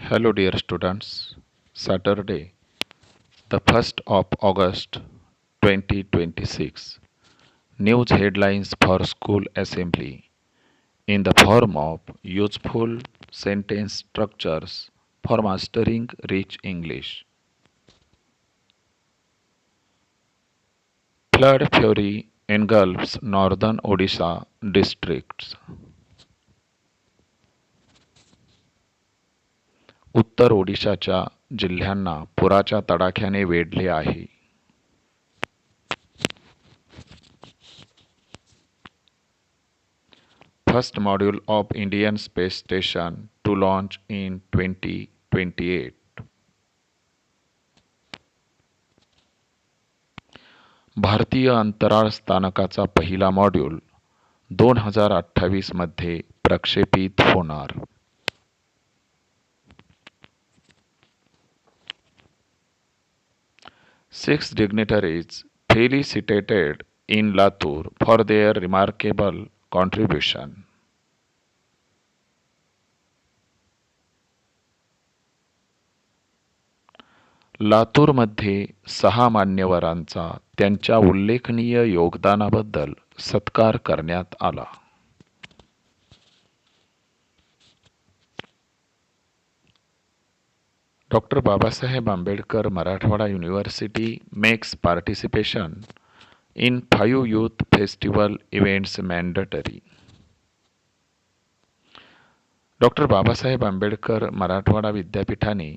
Hello, dear students. Saturday, the 1st of August 2026. News headlines for school assembly in the form of useful sentence structures for mastering rich English. Flood fury engulfs northern Odisha districts. उत्तर ओडिशाच्या जिल्ह्यांना पुराच्या तडाख्याने वेढले आहे. First module of Indian Space Station to launch in 2028. भारतीय अंतराळ स्थानकाचा पहिला मॉड्यूल 2028 मध्ये प्रक्षेपित होणार. Six dignitaries felicitated in Latur for their remarkable contribution. लातूरमध्ये 6 मान्यवरांचा त्यांच्या उल्लेखनीय योगदानाबद्दल सत्कार करण्यात आला. Dr. Babasaheb Ambedkar Marathwada University makes participation in 5 youth festival events mandatory. Doctor Babasaheb Ambedkar Marathwada विद्यापीठाने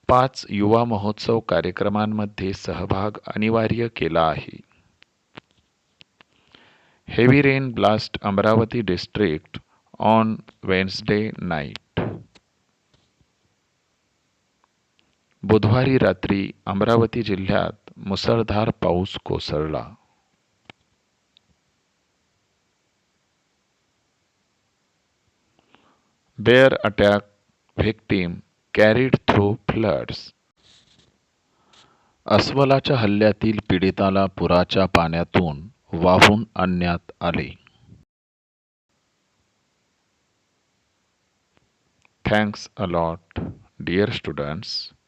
5 युवा महोत्सव कार्यक्रमांमध्ये सहभाग अनिवार्य केला आहे. Heavy rain blast Amravati district on Wednesday night. बुधवारी रात्री अमरावती जिल्ह्यात मुसळधार पाऊस कोसळला. Bear attack victim carried through floods. अस्वलाच्या हल्ल्यातील पीडिताला पुराच्या पाण्यातून वाहून आणण्यात आले. Thanks a lot, dear students.